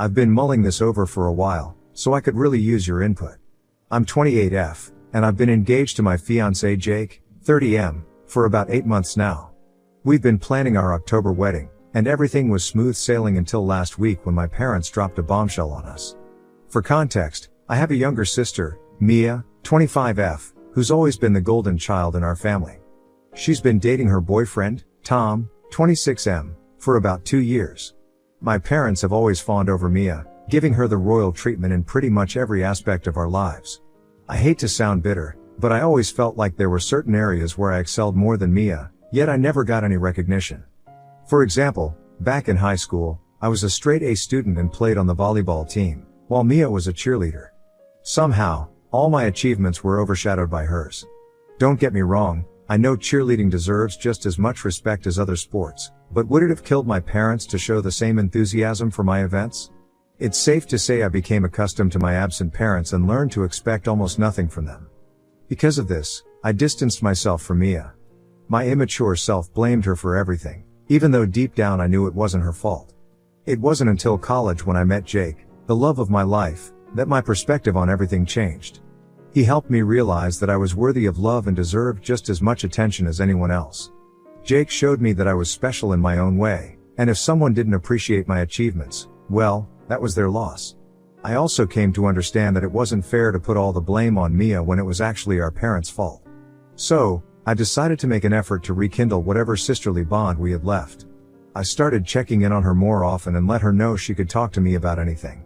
I've been mulling this over for a while, so I could really use your input. I'm 28F, and I've been engaged to my fiancé Jake, 30M, for about 8 months now. We've been planning our October wedding, and everything was smooth sailing until last week when my parents dropped a bombshell on us. For context, I have a younger sister, Mia, 25F, who's always been the golden child in our family. She's been dating her boyfriend, Tom, 26M, for about 2 years. My parents have always fawned over Mia, giving her the royal treatment in pretty much every aspect of our lives. I hate to sound bitter, but I always felt like there were certain areas where I excelled more than Mia, yet I never got any recognition. For example, back in high school, I was a straight A student and played on the volleyball team, while Mia was a cheerleader. Somehow, all my achievements were overshadowed by hers. Don't get me wrong, I know cheerleading deserves just as much respect as other sports, but would it have killed my parents to show the same enthusiasm for my events? It's safe to say I became accustomed to my absent parents and learned to expect almost nothing from them. Because of this, I distanced myself from Mia. My immature self blamed her for everything, even though deep down I knew it wasn't her fault. It wasn't until college when I met Jake, the love of my life, that my perspective on everything changed. He helped me realize that I was worthy of love and deserved just as much attention as anyone else. Jake showed me that I was special in my own way, and if someone didn't appreciate my achievements, well, that was their loss. I also came to understand that it wasn't fair to put all the blame on Mia when it was actually our parents' fault. So, I decided to make an effort to rekindle whatever sisterly bond we had left. I started checking in on her more often and let her know she could talk to me about anything.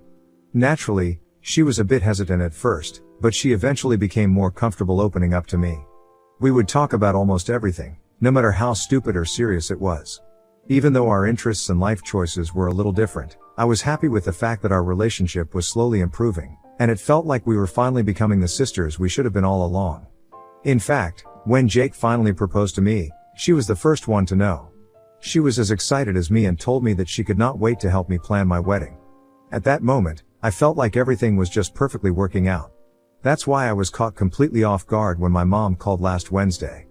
Naturally, she was a bit hesitant at first, but she eventually became more comfortable opening up to me. We would talk about almost everything, no matter how stupid or serious it was. Even though our interests and life choices were a little different, I was happy with the fact that our relationship was slowly improving, and it felt like we were finally becoming the sisters we should have been all along. In fact, when Jake finally proposed to me, she was the first one to know. She was as excited as me and told me that she could not wait to help me plan my wedding. At that moment, I felt like everything was just perfectly working out. That's why I was caught completely off guard when my mom called last Wednesday.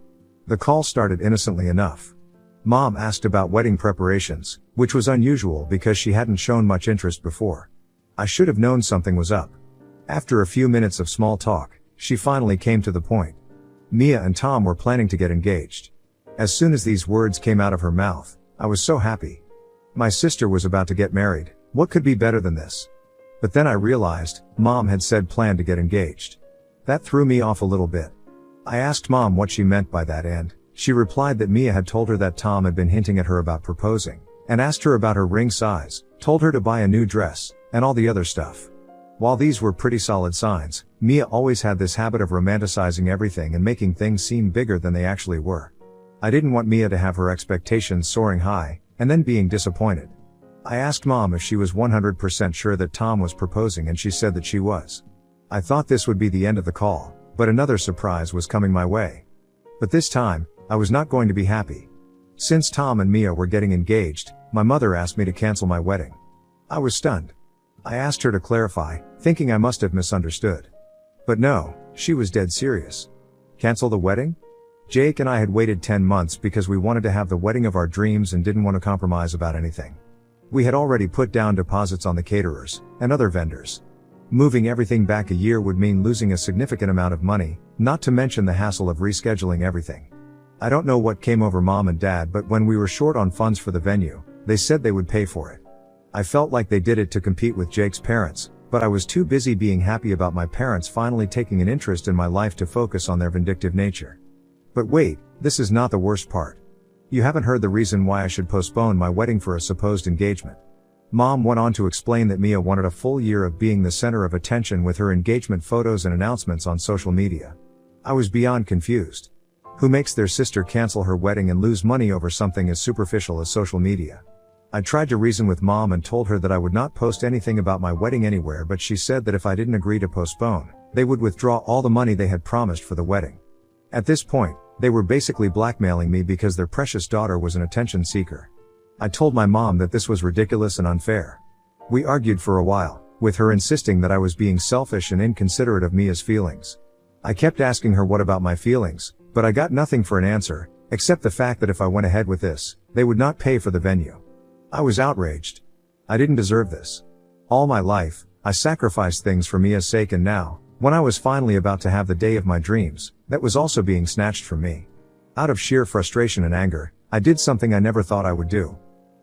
The call started innocently enough. Mom asked about wedding preparations, which was unusual because she hadn't shown much interest before. I should have known something was up. After a few minutes of small talk, she finally came to the point. Mia and Tom were planning to get engaged. As soon as these words came out of her mouth, I was so happy. My sister was about to get married. What could be better than this? But then I realized, Mom had said plan to get engaged. That threw me off a little bit. I asked Mom what she meant by that and she replied that Mia had told her that Tom had been hinting at her about proposing, and asked her about her ring size, told her to buy a new dress, and all the other stuff. While these were pretty solid signs, Mia always had this habit of romanticizing everything and making things seem bigger than they actually were. I didn't want Mia to have her expectations soaring high, and then being disappointed. I asked Mom if she was 100% sure that Tom was proposing and she said that she was. I thought this would be the end of the call, but another surprise was coming my way. But this time, I was not going to be happy. Since Tom and Mia were getting engaged, my mother asked me to cancel my wedding. I was stunned. I asked her to clarify, thinking I must have misunderstood. But no, she was dead serious. Cancel the wedding? Jake and I had waited 10 months because we wanted to have the wedding of our dreams and didn't want to compromise about anything. We had already put down deposits on the caterers and other vendors. Moving everything back a year would mean losing a significant amount of money, not to mention the hassle of rescheduling everything. I don't know what came over Mom and Dad, but when we were short on funds for the venue, they said they would pay for it. I felt like they did it to compete with Jake's parents, but I was too busy being happy about my parents finally taking an interest in my life to focus on their vindictive nature. But wait, this is not the worst part. You haven't heard the reason why I should postpone my wedding for a supposed engagement. Mom went on to explain that Mia wanted a full year of being the center of attention with her engagement photos and announcements on social media. I was beyond confused. Who makes their sister cancel her wedding and lose money over something as superficial as social media? I tried to reason with Mom and told her that I would not post anything about my wedding anywhere, but she said that if I didn't agree to postpone, they would withdraw all the money they had promised for the wedding. At this point, they were basically blackmailing me because their precious daughter was an attention seeker. I told my mom that this was ridiculous and unfair. We argued for a while, with her insisting that I was being selfish and inconsiderate of Mia's feelings. I kept asking her what about my feelings, but I got nothing for an answer, except the fact that if I went ahead with this, they would not pay for the venue. I was outraged. I didn't deserve this. All my life, I sacrificed things for Mia's sake, and now, when I was finally about to have the day of my dreams, that was also being snatched from me. Out of sheer frustration and anger, I did something I never thought I would do.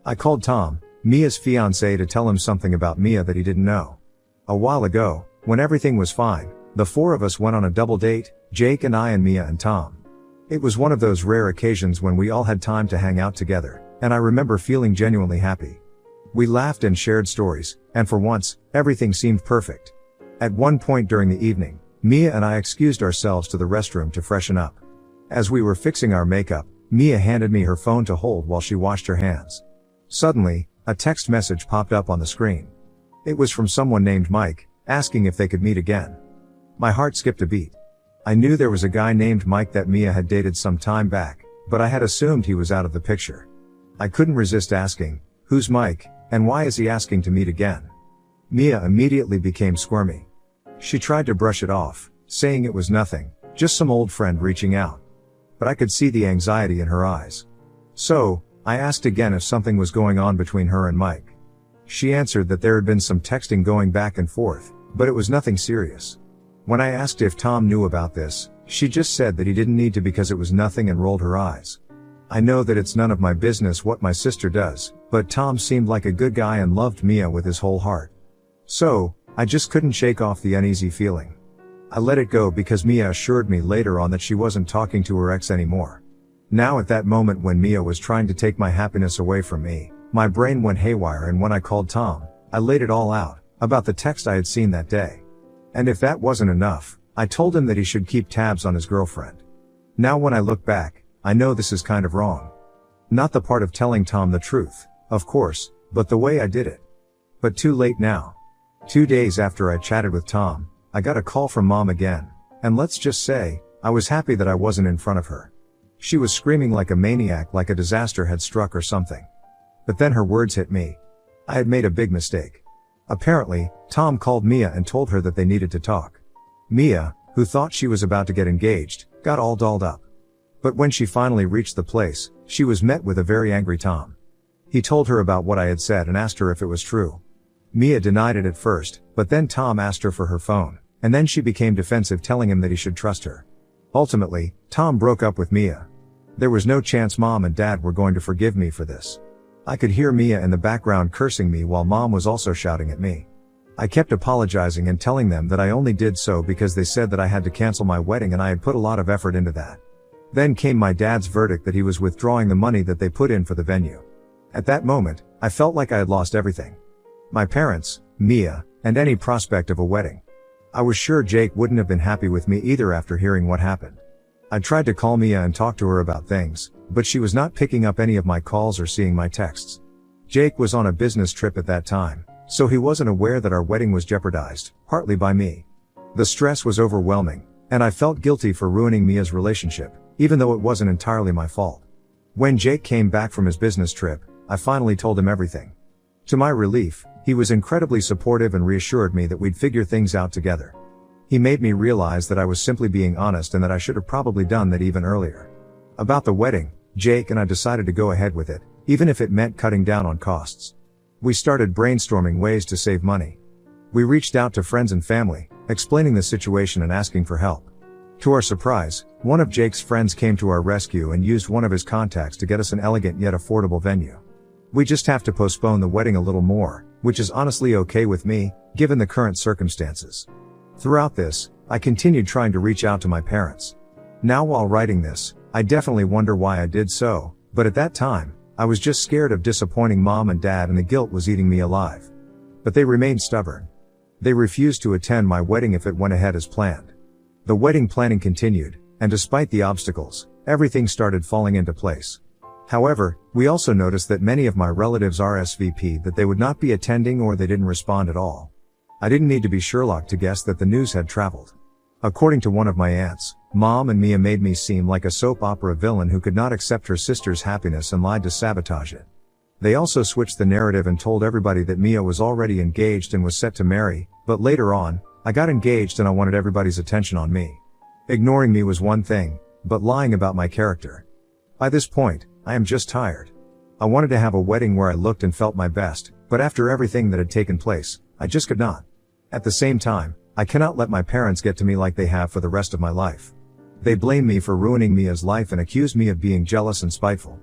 I called Tom, Mia's fiancé, to tell him something about Mia that he didn't know. A while ago, when everything was fine, the four of us went on a double date, Jake and I and Mia and Tom. It was one of those rare occasions when we all had time to hang out together, and I remember feeling genuinely happy. We laughed and shared stories, and for once, everything seemed perfect. At one point during the evening, Mia and I excused ourselves to the restroom to freshen up. As we were fixing our makeup, Mia handed me her phone to hold while she washed her hands. Suddenly, a text message popped up on the screen. It was from someone named Mike, asking if they could meet again. My heart skipped a beat. I knew there was a guy named Mike that Mia had dated some time back, but I had assumed he was out of the picture. I couldn't resist asking, "Who's Mike, and why is he asking to meet again?" Mia immediately became squirmy. She tried to brush it off, saying it was nothing, just some old friend reaching out. But I could see the anxiety in her eyes. So, I asked again if something was going on between her and Mike. She answered that there had been some texting going back and forth, but it was nothing serious. When I asked if Tom knew about this, she just said that he didn't need to because it was nothing and rolled her eyes. I know that it's none of my business what my sister does, but Tom seemed like a good guy and loved Mia with his whole heart. So, I just couldn't shake off the uneasy feeling. I let it go because Mia assured me later on that she wasn't talking to her ex anymore. Now at that moment when Mia was trying to take my happiness away from me, my brain went haywire, and when I called Tom, I laid it all out, about the text I had seen that day. And if that wasn't enough, I told him that he should keep tabs on his girlfriend. Now when I look back, I know this is kind of wrong. Not the part of telling Tom the truth, of course, but the way I did it. But too late now. 2 days after I chatted with Tom, I got a call from Mom again, and let's just say, I was happy that I wasn't in front of her. She was screaming like a maniac, like a disaster had struck or something. But then her words hit me. I had made a big mistake. Apparently, Tom called Mia and told her that they needed to talk. Mia, who thought she was about to get engaged, got all dolled up. But when she finally reached the place, she was met with a very angry Tom. He told her about what I had said and asked her if it was true. Mia denied it at first, but then Tom asked her for her phone, and then she became defensive, telling him that he should trust her. Ultimately, Tom broke up with Mia. There was no chance Mom and Dad were going to forgive me for this. I could hear Mia in the background cursing me while Mom was also shouting at me. I kept apologizing and telling them that I only did so because they said that I had to cancel my wedding and I had put a lot of effort into that. Then came my dad's verdict that he was withdrawing the money that they put in for the venue. At that moment, I felt like I had lost everything. My parents, Mia, and any prospect of a wedding. I was sure Jake wouldn't have been happy with me either after hearing what happened. I tried to call Mia and talk to her about things, but she was not picking up any of my calls or seeing my texts. Jake was on a business trip at that time, so he wasn't aware that our wedding was jeopardized, partly by me. The stress was overwhelming, and I felt guilty for ruining Mia's relationship, even though it wasn't entirely my fault. When Jake came back from his business trip, I finally told him everything. To my relief, he was incredibly supportive and reassured me that we'd figure things out together. He made me realize that I was simply being honest and that I should have probably done that even earlier. About the wedding, Jake and I decided to go ahead with it, even if it meant cutting down on costs. We started brainstorming ways to save money. We reached out to friends and family, explaining the situation and asking for help. To our surprise, one of Jake's friends came to our rescue and used one of his contacts to get us an elegant yet affordable venue. We just have to postpone the wedding a little more, which is honestly okay with me, given the current circumstances. Throughout this, I continued trying to reach out to my parents. Now while writing this, I definitely wonder why I did so, but at that time, I was just scared of disappointing Mom and Dad and the guilt was eating me alive. But they remained stubborn. They refused to attend my wedding if it went ahead as planned. The wedding planning continued, and despite the obstacles, everything started falling into place. However, we also noticed that many of my relatives RSVP'd that they would not be attending or they didn't respond at all. I didn't need to be Sherlock to guess that the news had traveled. According to one of my aunts, Mom and Mia made me seem like a soap opera villain who could not accept her sister's happiness and lied to sabotage it. They also switched the narrative and told everybody that Mia was already engaged and was set to marry, but later on, I got engaged and I wanted everybody's attention on me. Ignoring me was one thing, but lying about my character. By this point, I am just tired. I wanted to have a wedding where I looked and felt my best, but after everything that had taken place, I just could not. At the same time, I cannot let my parents get to me like they have for the rest of my life. They blame me for ruining Mia's life and accuse me of being jealous and spiteful.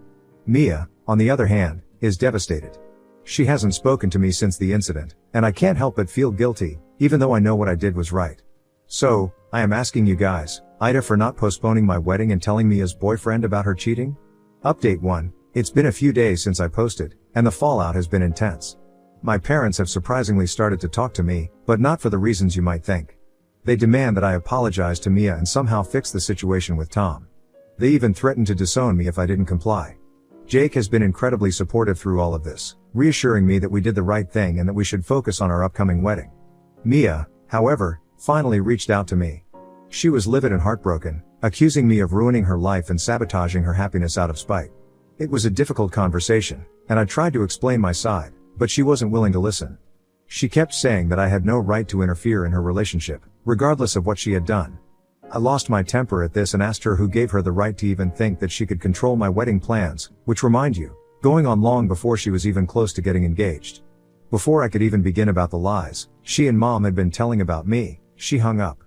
Mia, on the other hand, is devastated. She hasn't spoken to me since the incident, and I can't help but feel guilty, even though I know what I did was right. So, I am asking you guys, Ida for not postponing my wedding and telling Mia's boyfriend about her cheating? Update 1. It's been a few days since I posted, and the fallout has been intense. My parents have surprisingly started to talk to me, but not for the reasons you might think. They demand that I apologize to Mia and somehow fix the situation with Tom. They even threatened to disown me if I didn't comply. Jake has been incredibly supportive through all of this, reassuring me that we did the right thing and that we should focus on our upcoming wedding. Mia, however, finally reached out to me. She was livid and heartbroken, accusing me of ruining her life and sabotaging her happiness out of spite. It was a difficult conversation, and I tried to explain my side, but she wasn't willing to listen. She kept saying that I had no right to interfere in her relationship, regardless of what she had done. I lost my temper at this and asked her who gave her the right to even think that she could control my wedding plans, which, remind you, going on long before she was even close to getting engaged. Before I could even begin about the lies she and Mom had been telling about me, she hung up.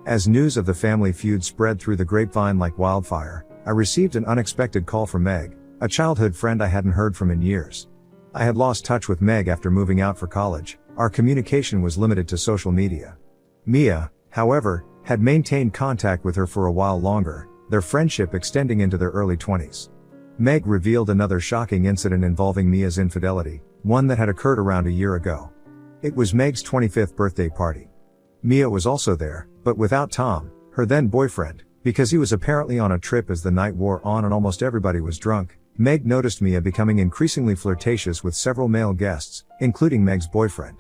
As news of the family feud spread through the grapevine like wildfire, I received an unexpected call from Meg, a childhood friend I hadn't heard from in years. I had lost touch with Meg after moving out for college. Our communication was limited to social media. Mia, however, had maintained contact with her for a while longer, their friendship extending into their early 20s. Meg revealed another shocking incident involving Mia's infidelity, one that had occurred around a year ago. It was Meg's 25th birthday party. Mia was also there, but without Tom, her then boyfriend, because he was apparently on a trip as the night wore on and almost everybody was drunk. Meg noticed Mia becoming increasingly flirtatious with several male guests, including Meg's boyfriend.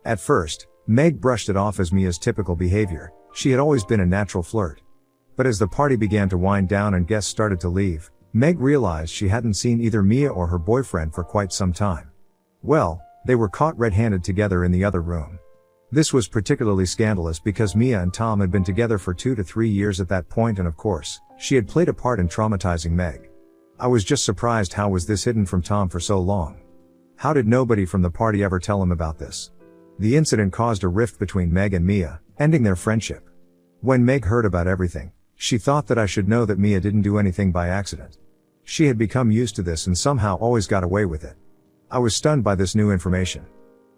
At first, Meg brushed it off as Mia's typical behavior. She had always been a natural flirt. But as the party began to wind down and guests started to leave, Meg realized she hadn't seen either Mia or her boyfriend for quite some time. Well, they were caught red-handed together in the other room. This was particularly scandalous because Mia and Tom had been together for 2 to 3 years at that point, and of course, she had played a part in traumatizing Meg. I was just surprised how was this hidden from Tom for so long. How did nobody from the party ever tell him about this? The incident caused a rift between Meg and Mia, ending their friendship. When Meg heard about everything, she thought that I should know that Mia didn't do anything by accident. She had become used to this and somehow always got away with it. I was stunned by this new information.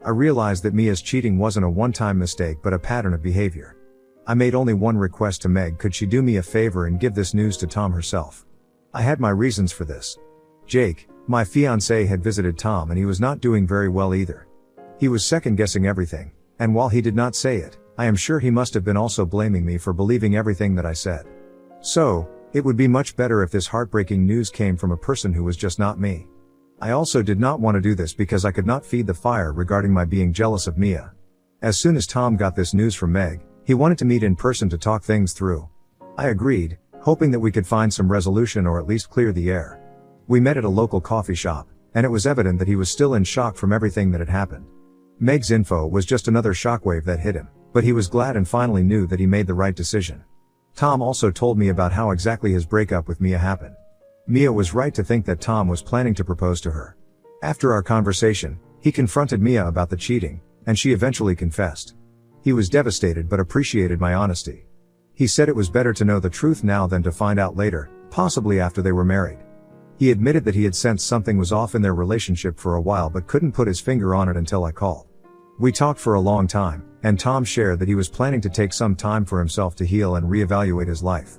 I realized that Mia's cheating wasn't a one-time mistake but a pattern of behavior. I made only one request to Meg: could she do me a favor and give this news to Tom herself? I had my reasons for this. Jake, my fiancé, had visited Tom and he was not doing very well either. He was second-guessing everything, and while he did not say it, I am sure he must have been also blaming me for believing everything that I said. So, it would be much better if this heartbreaking news came from a person who was just not me. I also did not want to do this because I could not feed the fire regarding my being jealous of Mia. As soon as Tom got this news from Meg, he wanted to meet in person to talk things through. I agreed, hoping that we could find some resolution or at least clear the air. We met at a local coffee shop, and it was evident that he was still in shock from everything that had happened. Meg's info was just another shockwave that hit him, but he was glad and finally knew that he made the right decision. Tom also told me about how exactly his breakup with Mia happened. Mia was right to think that Tom was planning to propose to her. After our conversation, he confronted Mia about the cheating, and she eventually confessed. He was devastated but appreciated my honesty. He said it was better to know the truth now than to find out later, possibly after they were married. He admitted that he had sensed something was off in their relationship for a while but couldn't put his finger on it until I called. We talked for a long time, and Tom shared that he was planning to take some time for himself to heal and reevaluate his life.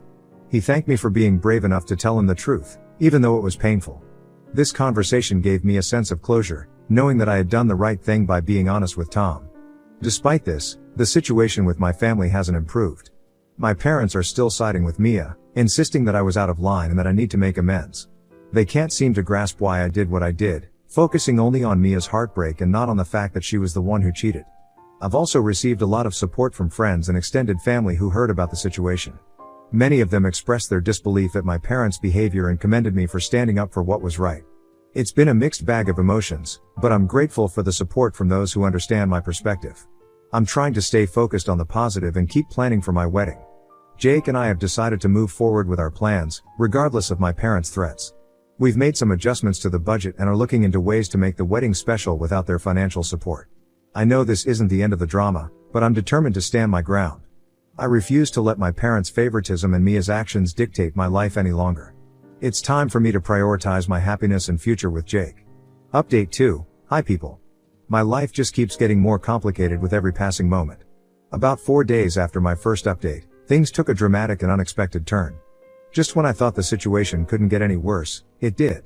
He thanked me for being brave enough to tell him the truth, even though it was painful. This conversation gave me a sense of closure, knowing that I had done the right thing by being honest with Tom. Despite this, the situation with my family hasn't improved. My parents are still siding with Mia, insisting that I was out of line and that I need to make amends. They can't seem to grasp why I did what I did, focusing only on Mia's heartbreak and not on the fact that she was the one who cheated. I've also received a lot of support from friends and extended family who heard about the situation. Many of them expressed their disbelief at my parents' behavior and commended me for standing up for what was right. It's been a mixed bag of emotions, but I'm grateful for the support from those who understand my perspective. I'm trying to stay focused on the positive and keep planning for my wedding. Jake and I have decided to move forward with our plans, regardless of my parents' threats. We've made some adjustments to the budget and are looking into ways to make the wedding special without their financial support. I know this isn't the end of the drama, but I'm determined to stand my ground. I refuse to let my parents' favoritism and Mia's actions dictate my life any longer. It's time for me to prioritize my happiness and future with Jake. Update 2. Hi people. My life just keeps getting more complicated with every passing moment. About 4 days after my first update, things took a dramatic and unexpected turn. Just when I thought the situation couldn't get any worse, it did.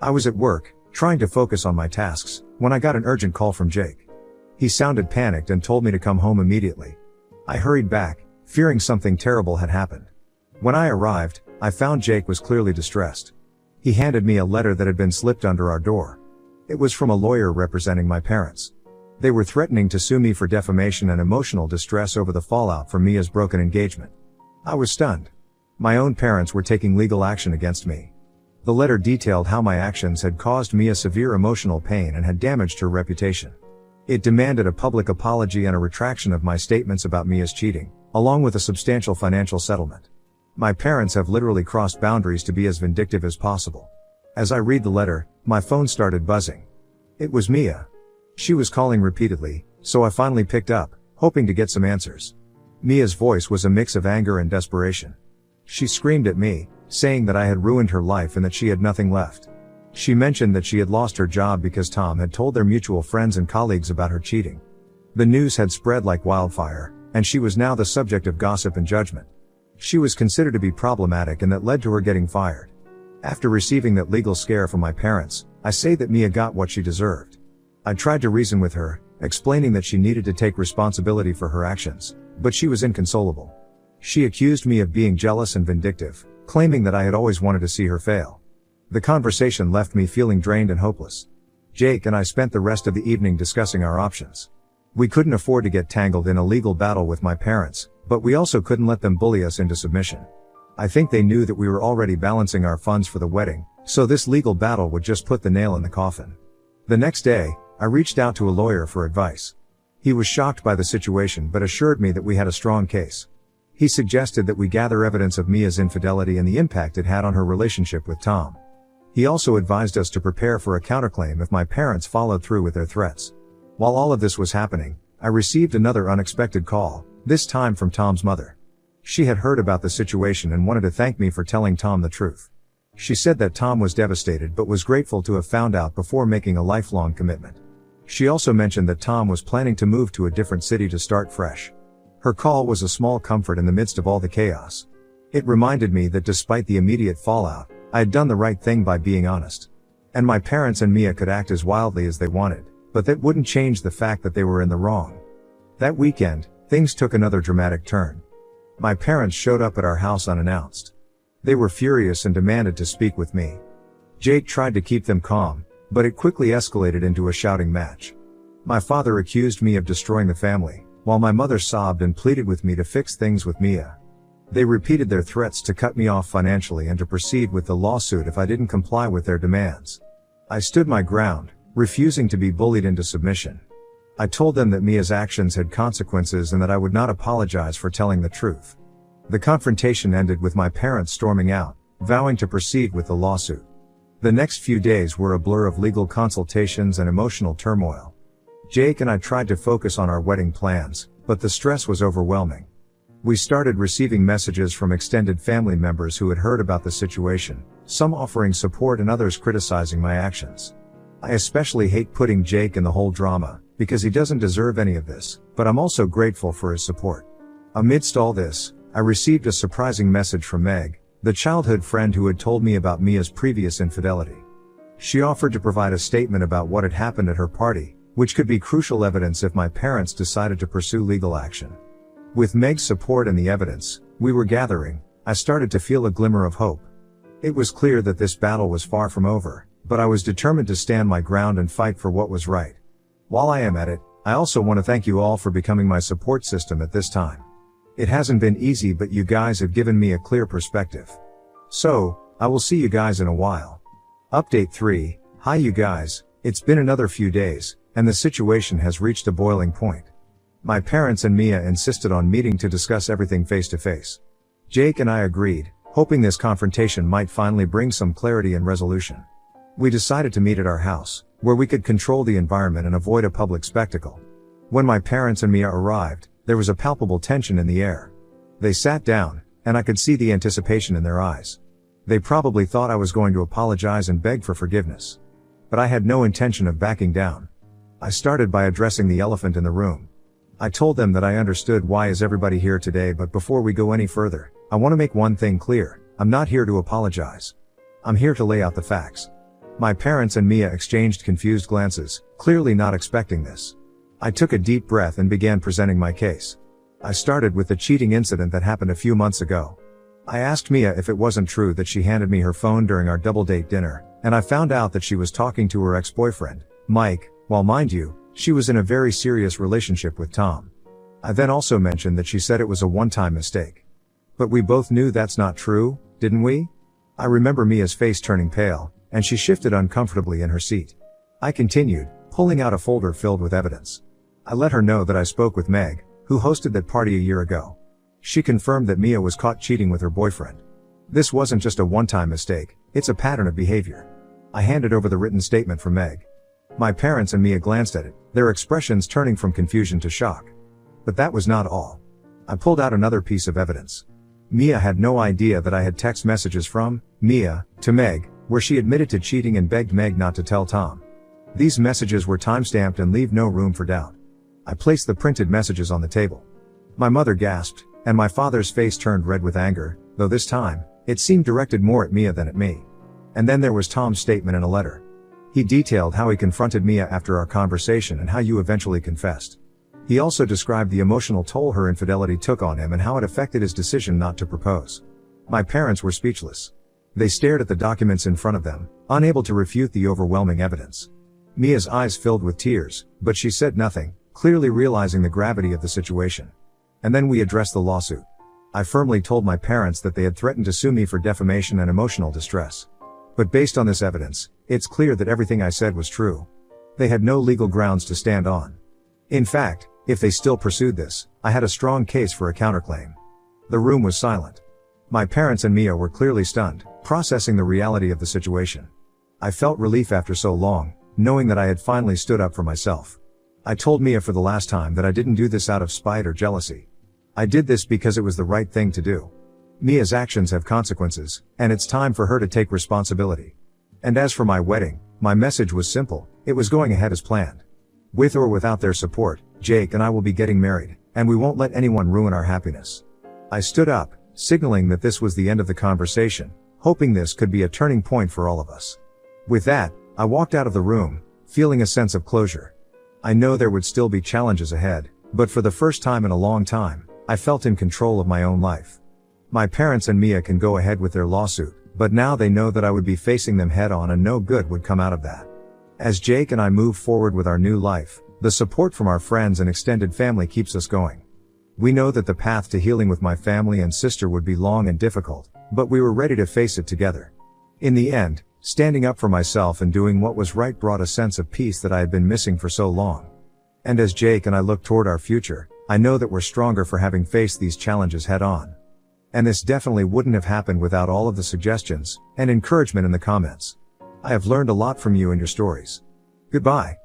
I was at work, trying to focus on my tasks, when I got an urgent call from Jake. He sounded panicked and told me to come home immediately. I hurried back, fearing something terrible had happened. When I arrived, I found Jake was clearly distressed. He handed me a letter that had been slipped under our door. It was from a lawyer representing my parents. They were threatening to sue me for defamation and emotional distress over the fallout from Mia's broken engagement. I was stunned. My own parents were taking legal action against me. The letter detailed how my actions had caused Mia severe emotional pain and had damaged her reputation. It demanded a public apology and a retraction of my statements about Mia's cheating, along with a substantial financial settlement. My parents have literally crossed boundaries to be as vindictive as possible. As I read the letter, my phone started buzzing. It was Mia. She was calling repeatedly, so I finally picked up, hoping to get some answers. Mia's voice was a mix of anger and desperation. She screamed at me, saying that I had ruined her life and that she had nothing left. She mentioned that she had lost her job because Tom had told their mutual friends and colleagues about her cheating. The news had spread like wildfire, and she was now the subject of gossip and judgment. She was considered to be problematic and that led to her getting fired. After receiving that legal scare from my parents, I say that Mia got what she deserved. I tried to reason with her, explaining that she needed to take responsibility for her actions, but she was inconsolable. She accused me of being jealous and vindictive, claiming that I had always wanted to see her fail. The conversation left me feeling drained and hopeless. Jake and I spent the rest of the evening discussing our options. We couldn't afford to get tangled in a legal battle with my parents, but we also couldn't let them bully us into submission. I think they knew that we were already balancing our funds for the wedding, so this legal battle would just put the nail in the coffin. The next day, I reached out to a lawyer for advice. He was shocked by the situation but assured me that we had a strong case. He suggested that we gather evidence of Mia's infidelity and the impact it had on her relationship with Tom. He also advised us to prepare for a counterclaim if my parents followed through with their threats. While all of this was happening, I received another unexpected call, this time from Tom's mother. She had heard about the situation and wanted to thank me for telling Tom the truth. She said that Tom was devastated but was grateful to have found out before making a lifelong commitment. She also mentioned that Tom was planning to move to a different city to start fresh. Her call was a small comfort in the midst of all the chaos. It reminded me that despite the immediate fallout, I had done the right thing by being honest. And my parents and Mia could act as wildly as they wanted, but that wouldn't change the fact that they were in the wrong. That weekend, things took another dramatic turn. My parents showed up at our house unannounced. They were furious and demanded to speak with me. Jake tried to keep them calm, but it quickly escalated into a shouting match. My father accused me of destroying the family, while my mother sobbed and pleaded with me to fix things with Mia. They repeated their threats to cut me off financially and to proceed with the lawsuit if I didn't comply with their demands. I stood my ground, refusing to be bullied into submission. I told them that Mia's actions had consequences and that I would not apologize for telling the truth. The confrontation ended with my parents storming out, vowing to proceed with the lawsuit. The next few days were a blur of legal consultations and emotional turmoil. Jake and I tried to focus on our wedding plans, but the stress was overwhelming. We started receiving messages from extended family members who had heard about the situation, some offering support and others criticizing my actions. I especially hate putting Jake in the whole drama, because he doesn't deserve any of this, but I'm also grateful for his support. Amidst all this, I received a surprising message from Meg, the childhood friend who had told me about Mia's previous infidelity. She offered to provide a statement about what had happened at her party, which could be crucial evidence if my parents decided to pursue legal action. With Meg's support and the evidence we were gathering, I started to feel a glimmer of hope. It was clear that this battle was far from over, but I was determined to stand my ground and fight for what was right. While I am at it, I also want to thank you all for becoming my support system at this time. It hasn't been easy, but you guys have given me a clear perspective. So, I will see you guys in a while. Update 3. Hi you guys, it's been another few days, and the situation has reached a boiling point. My parents and Mia insisted on meeting to discuss everything face to face. Jake and I agreed, hoping this confrontation might finally bring some clarity and resolution. We decided to meet at our house, where we could control the environment and avoid a public spectacle. When my parents and Mia arrived, there was a palpable tension in the air. They sat down, and I could see the anticipation in their eyes. They probably thought I was going to apologize and beg for forgiveness. But I had no intention of backing down. I started by addressing the elephant in the room. I told them that I understood why is everybody here today, but before we go any further, I want to make one thing clear. I'm not here to apologize. I'm here to lay out the facts. My parents and Mia exchanged confused glances, clearly not expecting this. I took a deep breath and began presenting my case. I started with the cheating incident that happened a few months ago. I asked Mia if it wasn't true that she handed me her phone during our double-date dinner, and I found out that she was talking to her ex-boyfriend, Mike, while mind you, she was in a very serious relationship with Tom. I then also mentioned that she said it was a one-time mistake. But we both knew that's not true, didn't we? I remember Mia's face turning pale, and she shifted uncomfortably in her seat. I continued, pulling out a folder filled with evidence. I let her know that I spoke with Meg, who hosted that party a year ago. She confirmed that Mia was caught cheating with her boyfriend. This wasn't just a one-time mistake, it's a pattern of behavior. I handed over the written statement from Meg. My parents and Mia glanced at it, their expressions turning from confusion to shock. But that was not all. I pulled out another piece of evidence. Mia had no idea that I had text messages from Mia to Meg, where she admitted to cheating and begged Meg not to tell Tom. These messages were timestamped and leave no room for doubt. I placed the printed messages on the table. My mother gasped, and my father's face turned red with anger, though this time, it seemed directed more at Mia than at me. And then there was Tom's statement in a letter. He detailed how he confronted Mia after our conversation and how you eventually confessed. He also described the emotional toll her infidelity took on him and how it affected his decision not to propose. My parents were speechless. They stared at the documents in front of them, unable to refute the overwhelming evidence. Mia's eyes filled with tears, but she said nothing, clearly realizing the gravity of the situation. And then we addressed the lawsuit. I firmly told my parents that they had threatened to sue me for defamation and emotional distress. But based on this evidence, it's clear that everything I said was true. They had no legal grounds to stand on. In fact, if they still pursued this, I had a strong case for a counterclaim. The room was silent. My parents and Mia were clearly stunned, processing the reality of the situation. I felt relief after so long, knowing that I had finally stood up for myself. I told Mia for the last time that I didn't do this out of spite or jealousy. I did this because it was the right thing to do. Mia's actions have consequences, and it's time for her to take responsibility. And as for my wedding, my message was simple, it was going ahead as planned. With or without their support, Jake and I will be getting married, and we won't let anyone ruin our happiness. I stood up, signaling that this was the end of the conversation, hoping this could be a turning point for all of us. With that, I walked out of the room, feeling a sense of closure. I know there would still be challenges ahead, but for the first time in a long time, I felt in control of my own life. My parents and Mia can go ahead with their lawsuit, but now they know that I would be facing them head on and no good would come out of that. As Jake and I move forward with our new life, the support from our friends and extended family keeps us going. We know that the path to healing with my family and sister would be long and difficult, but we were ready to face it together. In the end, standing up for myself and doing what was right brought a sense of peace that I had been missing for so long. And as Jake and I look toward our future, I know that we're stronger for having faced these challenges head on. And this definitely wouldn't have happened without all of the suggestions and encouragement in the comments. I have learned a lot from you and your stories. Goodbye.